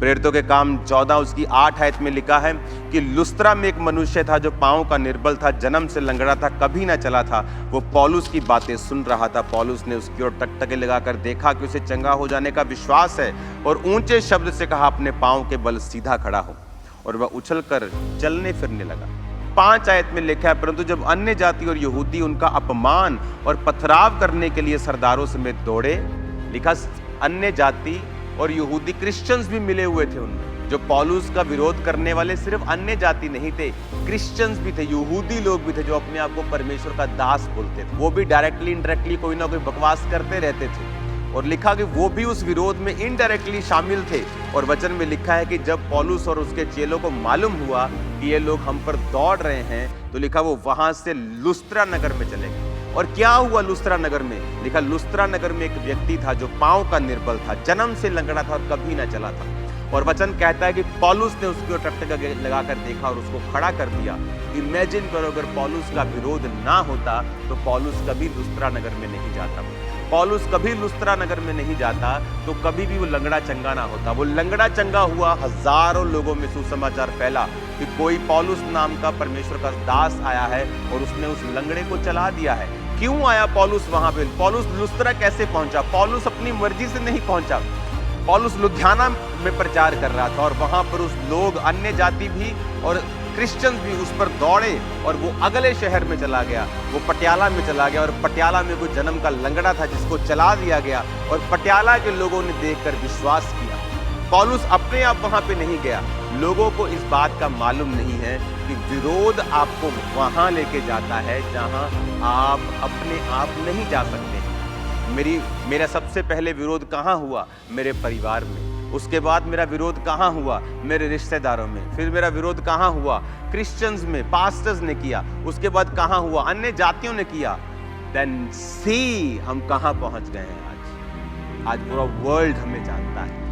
प्रेरितों के काम 14 उसकी 8 आयत में लिखा है कि लुस्त्रा में एक मनुष्य था जो पांव का निर्बल था, जन्म से लंगड़ा था, कभी ना चला था। वो पौलुस की बातें सुन रहा था। पौलुस ने उसकी ओर टकटके लगाकर देखा कि उसे चंगा हो जाने का विश्वास है, और ऊंचे शब्द से कहा, अपने पांव के बल सीधा खड़ा हो। और वह उछलकर चलने फिरने लगा। 5 आयत में लिखा है, परंतु जब अन्य जाति और यहूदी उनका अपमान और पथराव करने के लिए सरदारों समेत दौड़े, लिखा अन्य जाति और यहूदी क्रिश्चियंस भी मिले हुए थे उनमें। जो पौलुस का विरोध करने वाले सिर्फ अन्य जाति नहीं थे, क्रिश्चियंस भी थे, यहूदी लोग भी थे जो अपने आप को परमेश्वर का दास बोलते थे। वो भी डायरेक्टली इनडायरेक्टली कोई ना कोई बकवास करते रहते थे, और लिखा कि वो भी उस विरोध में इनडायरेक्टली शामिल थे। और वचन में लिखा है कि जब पौलुस और उसके चेलों को मालूम हुआ कि ये लोग हम पर दौड़ रहे हैं, तो लिखा वो वहां से लुस्त्रा नगर में चले गए। और क्या हुआ लुस्त्रा नगर में? लिखा लुस्त्रा नगर में एक व्यक्ति था जो पांव का निर्बल था, जन्म से लंगड़ा था और कभी ना चला था। और वचन कहता है कि पौलुस ने उसकी ओर टकटका लगाकर देखा और उसको खड़ा कर दिया। इमेजिन करो, अगर पौलुस का विरोध ना होता तो पौलुस कभी लुस्त्रा नगर में नहीं जाता। पौलुस कभी लुस्त्रा नगर में नहीं जाता तो कभी भी वो लंगड़ा चंगा ना होता। वो लंगड़ा चंगा हुआ, हजारों लोगों में सुसमाचार फैला कि कोई पौलुस नाम का परमेश्वर का दास आया है और उसने उस लंगड़े को चला दिया है। क्यों आया पौलुस वहां पे? पौलुस लुस्त्रा कैसे पहुंचा? पौलुस अपनी मर्जी से नहीं पहुंचा। पौलुस लुधियाना में प्रचार कर रहा था और वहां पर उस लोग, अन्य जाति भी और क्रिश्चियंस भी उस पर दौड़े, और वो अगले शहर में चला गया। वो पटियाला में चला गया, और पटियाला में कोई जन्म का लंगड़ा था जिसको चला दिया गया, और पटियाला के लोगों ने देखकर विश्वास किया। पौलुस अपने आप वहां पे नहीं गया। लोगों को इस बात का मालूम नहीं है कि विरोध आपको वहां लेके जाता है जहां आप अपने आप नहीं जा सकते। मेरा सबसे पहले विरोध कहाँ हुआ? मेरे परिवार में। उसके बाद मेरा विरोध कहाँ हुआ? मेरे रिश्तेदारों में। फिर मेरा विरोध कहाँ हुआ? क्रिश्चियंस में, पास्टर्स ने किया। उसके बाद कहाँ हुआ? अन्य जातियों ने किया। देन सी हम कहाँ पहुंच गए हैं आज। आज पूरा वर्ल्ड हमें जानता है।